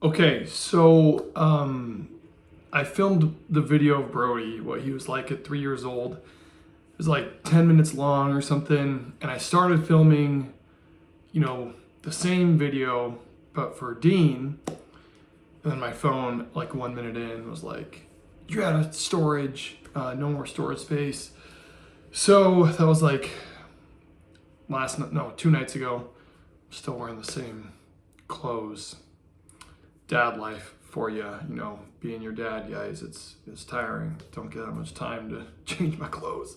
Okay, so I filmed the video of Brody, what he was like at 3 years old. It was like 10 minutes long or something. And I started filming, the same video, but for Dean. And then my phone, like 1 minute in, was like, "You're out of storage, no more storage space." So that was like last night, no, 2 nights ago. Still wearing the same clothes. Dad life for you, being your dad, guys. It's tiring. Don't get that much time to change my clothes.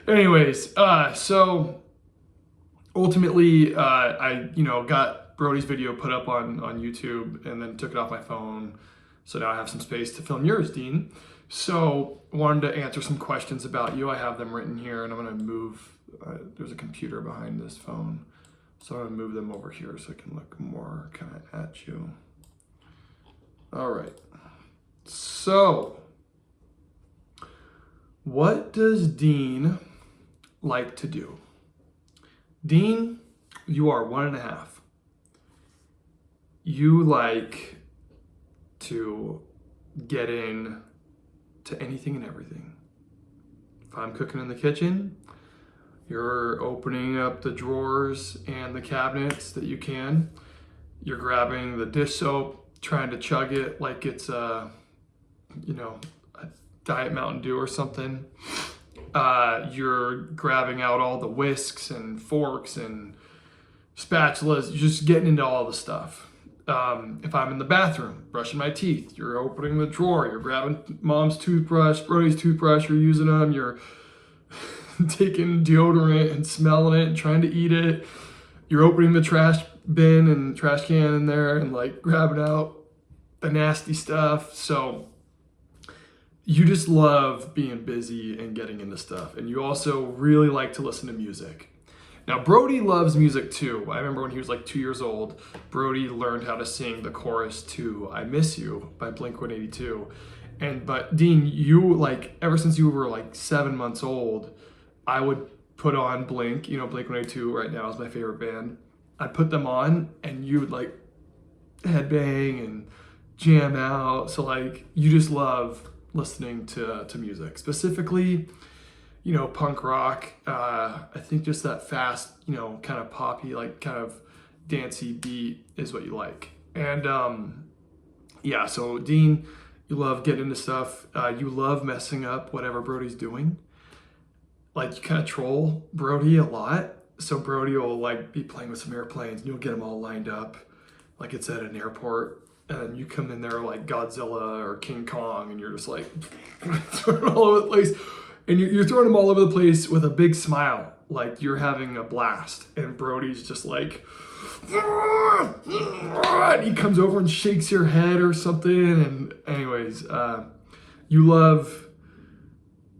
Anyways, so ultimately, I got Brody's video put up on YouTube and then took it off my phone. So now I have some space to film yours, Dean. So I wanted to answer some questions about you. I have them written here, and I'm gonna move. There's a computer behind this phone, so I'm gonna move them over here so I can look more kind of at you. All right. So, what does Dean like to do? Dean, you are 1.5. You like to get in to anything and everything. If I'm cooking in the kitchen, you're opening up the drawers and the cabinets that you can. You're grabbing the dish soap, trying to chug it like it's a Diet Mountain Dew or something. You're grabbing out all the whisks and forks and spatulas, you're just getting into all the stuff. If I'm in the bathroom brushing my teeth, you're opening the drawer, you're grabbing mom's toothbrush, Brody's toothbrush, you're using them, you're taking deodorant and smelling it and trying to eat it. You're opening the trash bin and trash can in there and like grabbing out the nasty stuff. So you just love being busy and getting into stuff. And you also really like to listen to music. Now, Brody loves music too. I remember when he was like 2 years old, Brody learned how to sing the chorus to I Miss You by Blink-182. But Dean, you like, ever since you were like 7 months old, I would put on Blink, Blink-182 right now is my favorite band. I'd put them on and you would like headbang and jam out. So like, you just love listening to music, specifically, punk rock. I think just that fast, kind of poppy, like kind of dancey beat is what you like. And yeah, so Dean, you love getting into stuff. You love messing up whatever Brody's doing. Like you kind of troll Brody a lot. So Brody will like be playing with some airplanes and you'll get them all lined up like it's at an airport. And you come in there like Godzilla or King Kong and you're just like throwing all over the place. And you're throwing them all over the place with a big smile, like you're having a blast. And Brody's just like, and he comes over and shakes your head or something. And anyways, you love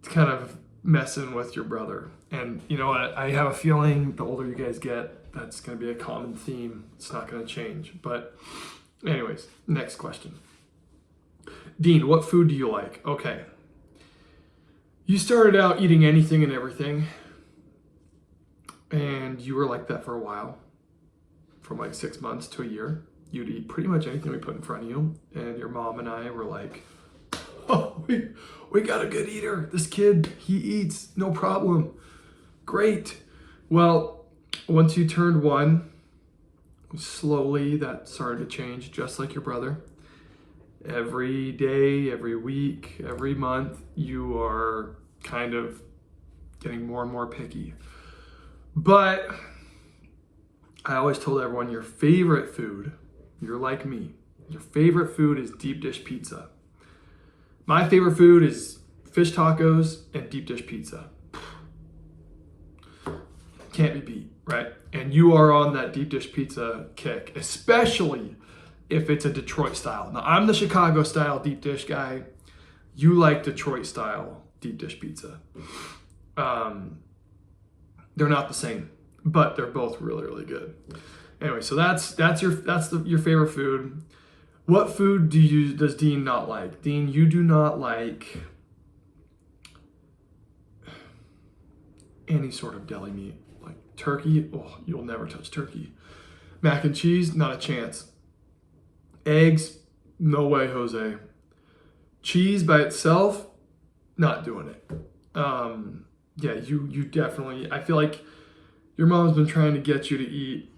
kind of messing with your brother. And you know what? I have a feeling the older you guys get, that's going to be a common theme. It's not going to change. But anyways, next question. Dean, what food do you like? Okay. You started out eating anything and everything, and you were like that for a while, from like 6 months to a year. You'd eat pretty much anything we put in front of you, and your mom and I were like, "Oh, we got a good eater. This kid, he eats, no problem. Great." Well, once you turned 1, slowly that started to change, just like your brother. Every day, every week, every month, you are kind of getting more and more picky. But I always told everyone your favorite food, you're like me, your favorite food is deep dish pizza. My favorite food is fish tacos and deep dish pizza. Can't be beat, right? And you are on that deep dish pizza kick, especially if it's a Detroit style. Now, I'm the Chicago style deep dish guy. You like Detroit style deep dish pizza. They're not the same, but they're both really, really good. Anyway, so that's your favorite food. What food does Dean not like? Dean, you do not like any sort of deli meat. Like turkey, oh, you'll never touch turkey. Mac and cheese, not a chance. Eggs, no way, Jose. Cheese by itself, not doing it. Yeah, you definitely, I feel like your mom's been trying to get you to eat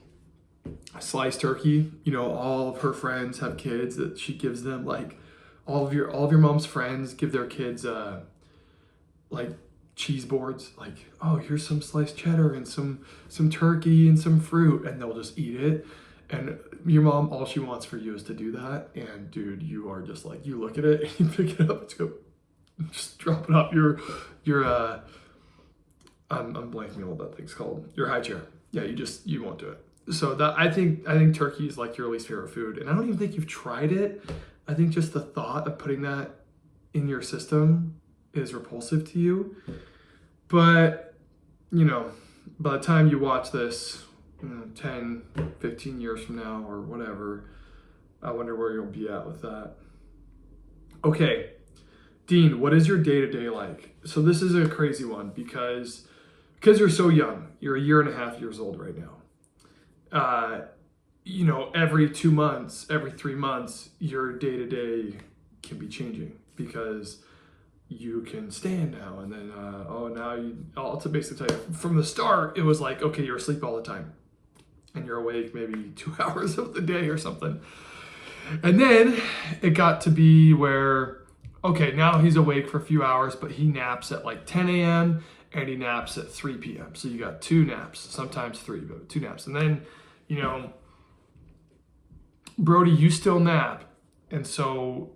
sliced turkey. You know, all of her friends have kids that she gives them, like all of your mom's friends give their kids like cheese boards, like, oh, here's some sliced cheddar and some turkey and some fruit, and they'll just eat it. And your mom, all she wants for you is to do that. And dude, you are just like, you look at it and you pick it up, just drop it off your I'm blanking on what that thing's called. Your high chair. Yeah, you won't do it. So that I think turkey is like your least favorite food, and I don't even think you've tried it. I think just the thought of putting that in your system is repulsive to you. But, you know, by the time you watch this, 10, 15 years from now or whatever, I wonder where you'll be at with that. Okay, Dean, what is your day-to-day like? So this is a crazy one because you're so young. You're 1.5 years old right now. You know, every 2 months, every 3 months, your day-to-day can be changing because you can stand now, and then I'll to basically tell you from the start, it was like, okay, you're asleep all the time and you're awake maybe 2 hours of the day or something. And then it got to be where, okay, now he's awake for a few hours, but he naps at like 10 a.m. and he naps at 3 p.m. So you got 2 naps, sometimes 3, but 2 naps. And then, you know, Brody, you still nap. And so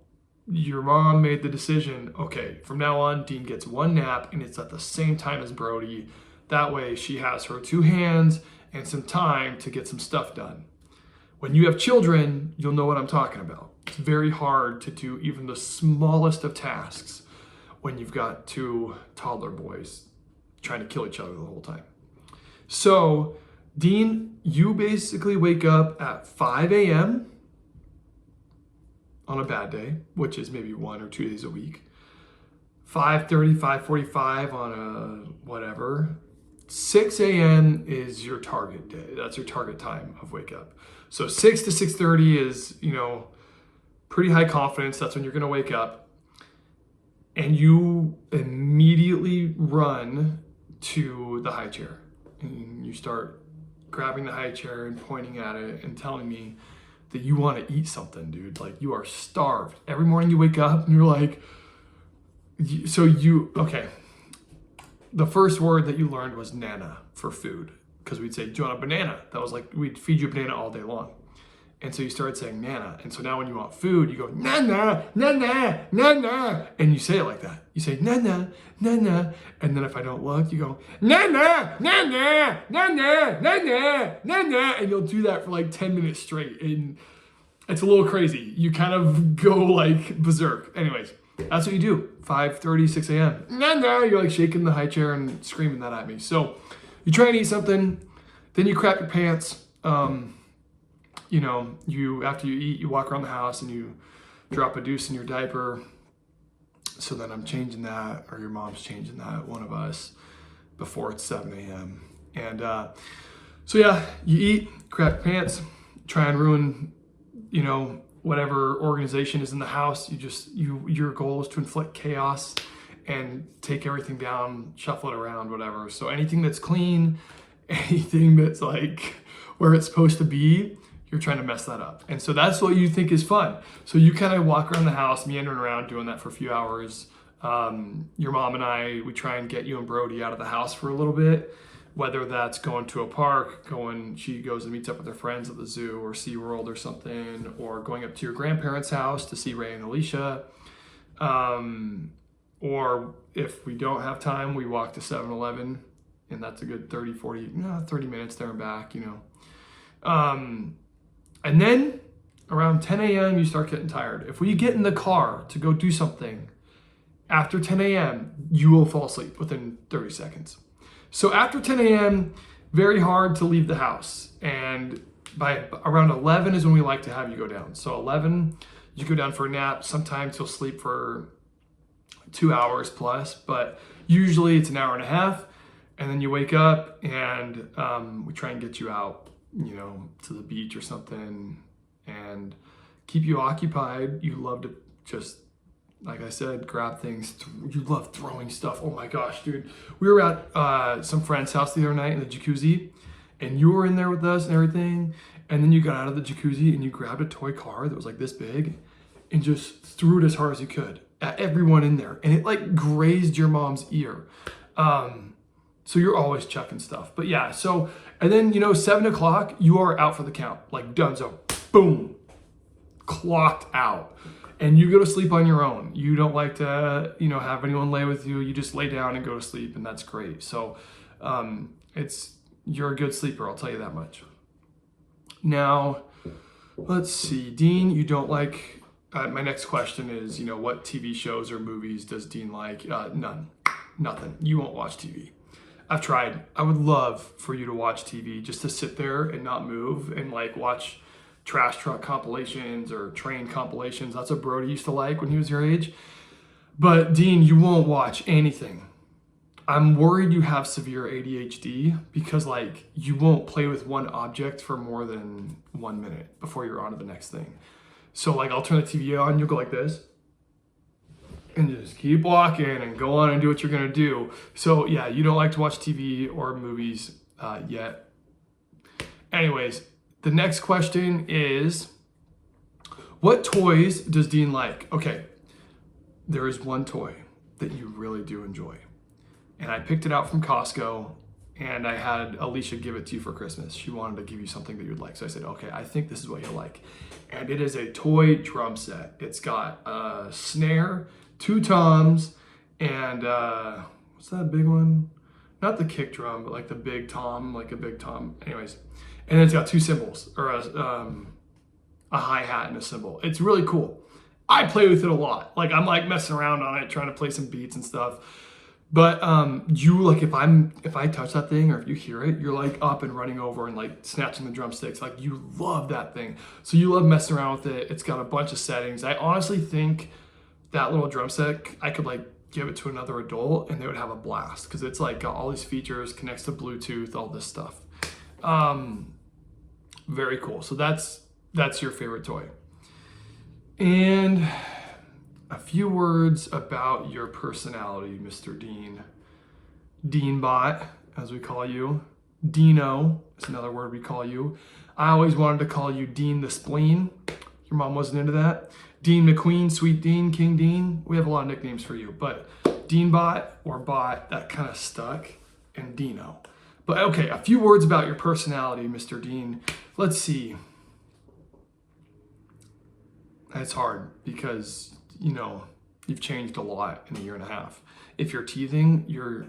your mom made the decision, okay, from now on, Dean gets 1 nap and it's at the same time as Brody. That way she has her 2 hands and some time to get some stuff done. When you have children, you'll know what I'm talking about. It's very hard to do even the smallest of tasks when you've got 2 toddler boys trying to kill each other the whole time. So, Dean, you basically wake up at 5 a.m. on a bad day, which is maybe 1 or 2 days a week. 5:30, 5:45 on a whatever. 6 a.m. is your target day. That's your target time of wake up. So 6 to 6:30 is, you know, pretty high confidence. That's when you're going to wake up. And you immediately run to the high chair. And you start grabbing the high chair and pointing at it and telling me that you want to eat something, dude. Like, you are starved. Every morning you wake up and you're like, okay. The first word that you learned was nana for food, because we'd say, do you want a banana? That was like, we'd feed you a banana all day long. And so you started saying nana. And so now when you want food, you go, nana, nana, nana. And you say it like that. You say, nana, nana. And then if I don't look, you go, nana, nana, nana, nana, nana. And you'll do that for like 10 minutes straight. And it's a little crazy. You kind of go like berserk. Anyways, that's what you do. 5:30, 6 a.m. Nana. You're like shaking the high chair and screaming that at me. So you try and eat something, then you crap your pants. You know, after you eat, you walk around the house and you drop a deuce in your diaper. So then I'm changing that, or your mom's changing that, one of us, before it's 7 a.m. And so yeah, you eat, crap your pants, try and ruin, you know, whatever organization is in the house. Your goal is to inflict chaos and take everything down, shuffle it around, whatever. So anything that's clean, anything that's like where it's supposed to be, you're trying to mess that up. And so that's what you think is fun. So you kind of walk around the house, meandering around, doing that for a few hours. Your mom and I, we try and get you and Brody out of the house for a little bit, whether that's going to a park, she goes and meets up with her friends at the zoo or SeaWorld or something, or going up to your grandparents' house to see Ray and Alicia. Or if we don't have time, we walk to 7-Eleven, and that's a good 30 minutes there and back, you know. And then around 10 a.m., you start getting tired. If we get in the car to go do something after 10 a.m., you will fall asleep within 30 seconds. So after 10 a.m., very hard to leave the house. And by around 11 is when we like to have you go down. So 11, you go down for a nap. Sometimes you'll sleep for 2 hours plus, but usually it's an hour and a half. And then you wake up and we try and get you out, you know, to the beach or something, and keep you occupied. You love to just, like I said, grab things. You love throwing stuff. Oh my gosh, dude. We were at some friend's house the other night in the jacuzzi, and you were in there with us and everything. And then you got out of the jacuzzi and you grabbed a toy car that was like this big and just threw it as hard as you could at everyone in there. And it like grazed your mom's ear. So you're always chucking stuff. But yeah, so, and then, 7 o'clock, you are out for the count. Like donezo, boom, clocked out. And you go to sleep on your own. You don't like to, have anyone lay with you. You just lay down and go to sleep, and that's great. So you're a good sleeper, I'll tell you that much. Now, let's see. Dean, you don't like, my next question is, what TV shows or movies does Dean like? None. Nothing. You won't watch TV. I've tried. I would love for you to watch TV, just to sit there and not move and like watch trash truck compilations or train compilations. That's what Brody used to like when he was your age. But Dean, you won't watch anything. I'm worried you have severe ADHD because like you won't play with one object for more than 1 minute before you're on to the next thing. So like I'll turn the TV on, you'll go like this and just keep walking and go on and do what you're gonna do. So yeah, you don't like to watch TV or movies yet. Anyways, the next question is, what toys does Dean like? Okay, there is one toy that you really do enjoy. And I picked it out from Costco, and I had Alicia give it to you for Christmas. She wanted to give you something that you'd like. So I said, okay, I think this is what you'll like. And it is a toy drum set. It's got a snare, 2 toms, and what's that big one? Not the kick drum, but like the big tom, like a big tom. Anyways, and it's got 2 cymbals, or a hi-hat and a cymbal. It's really cool. I play with it a lot. Like I'm like messing around on it, trying to play some beats and stuff. But you like if I touch that thing or if you hear it, you're like up and running over and like snatching the drumsticks. Like you love that thing. So you love messing around with it. It's got a bunch of settings. I honestly think that little drum set, I could like give it to another adult and they would have a blast because it's like got all these features, connects to Bluetooth, all this stuff. Very cool. So that's your favorite toy. And a few words about your personality, Mr. Dean. Deanbot, as we call you. Dino is another word we call you. I always wanted to call you Dean the Spleen. Your mom wasn't into that. Dean McQueen, Sweet Dean, King Dean. We have a lot of nicknames for you, but Deanbot or Bot, that kind of stuck, and Dino. But okay, a few words about your personality, Mr. Dean. Let's see. It's hard because, you've changed a lot in a year and a half. If you're teething, you're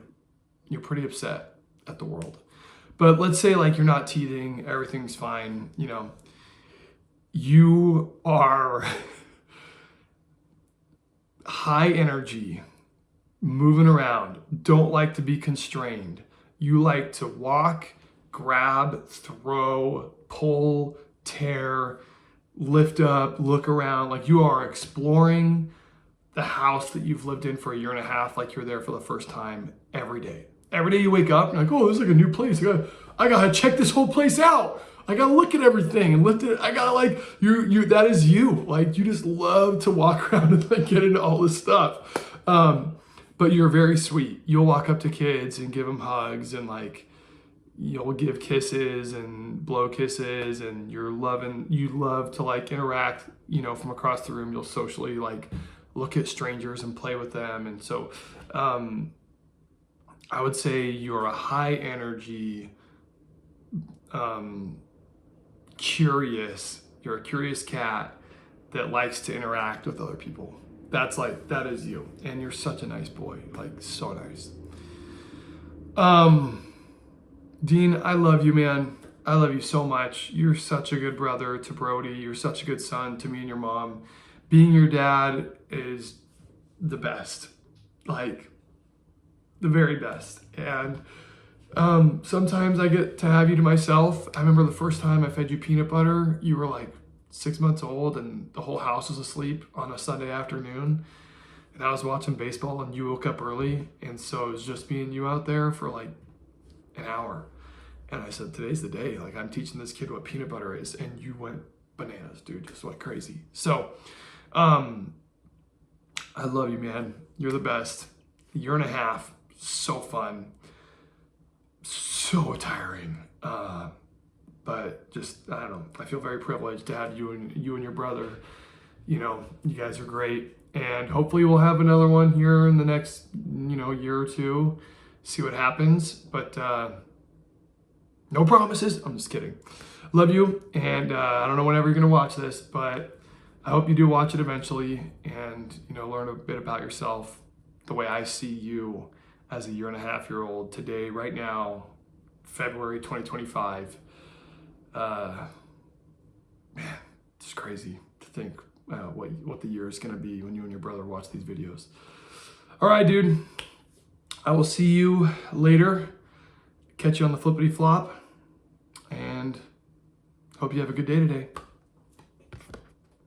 pretty upset at the world. But let's say like you're not teething, everything's fine, you are high energy, moving around, don't like to be constrained. You like to walk, grab, throw, pull, tear, lift up, look around. Like you are exploring the house that you've lived in for a year and a half, like you're there for the first time every day. Every day you wake up, you're like, oh, this is like a new place. I gotta check this whole place out. I gotta look at everything and lift it. I gotta like, that is you. Like you just love to walk around and like get into all this stuff. But you're very sweet. You'll walk up to kids and give them hugs and like, you'll give kisses and blow kisses and you love to like interact, from across the room. You'll socially like look at strangers and play with them. And so I would say you're a high energy, you're a curious cat that likes to interact with other people. That is you. And you're such a nice boy, like so nice. Dean, I love you, man. I love you so much. You're such a good brother to Brody. You're such a good son to me and your mom. Being your dad is the best, like the very best. And sometimes I get to have you to myself. I remember the first time I fed you peanut butter, you were like 6 months old and the whole house was asleep on a Sunday afternoon. And I was watching baseball and you woke up early. And so it was just me and you out there for like an hour. And I said, today's the day. Like I'm teaching this kid what peanut butter is. And you went bananas, dude. Just like crazy. So, I love you, man. You're the best. A year and a half, so fun, so tiring. But just, I don't know. I feel very privileged to have you and your brother. You know, you guys are great. And hopefully we'll have another one here in the next, year or two. See what happens. But no promises. I'm just kidding. Love you. And I don't know whenever you're going to watch this, but I hope you do watch it eventually and, learn a bit about yourself the way I see you as a 1.5-year-old today, right now, February 2025. Man, it's crazy to think what the year is going to be when you and your brother watch these videos. All right, dude. I will see you later. Catch you on the flippity flop. And hope you have a good day today.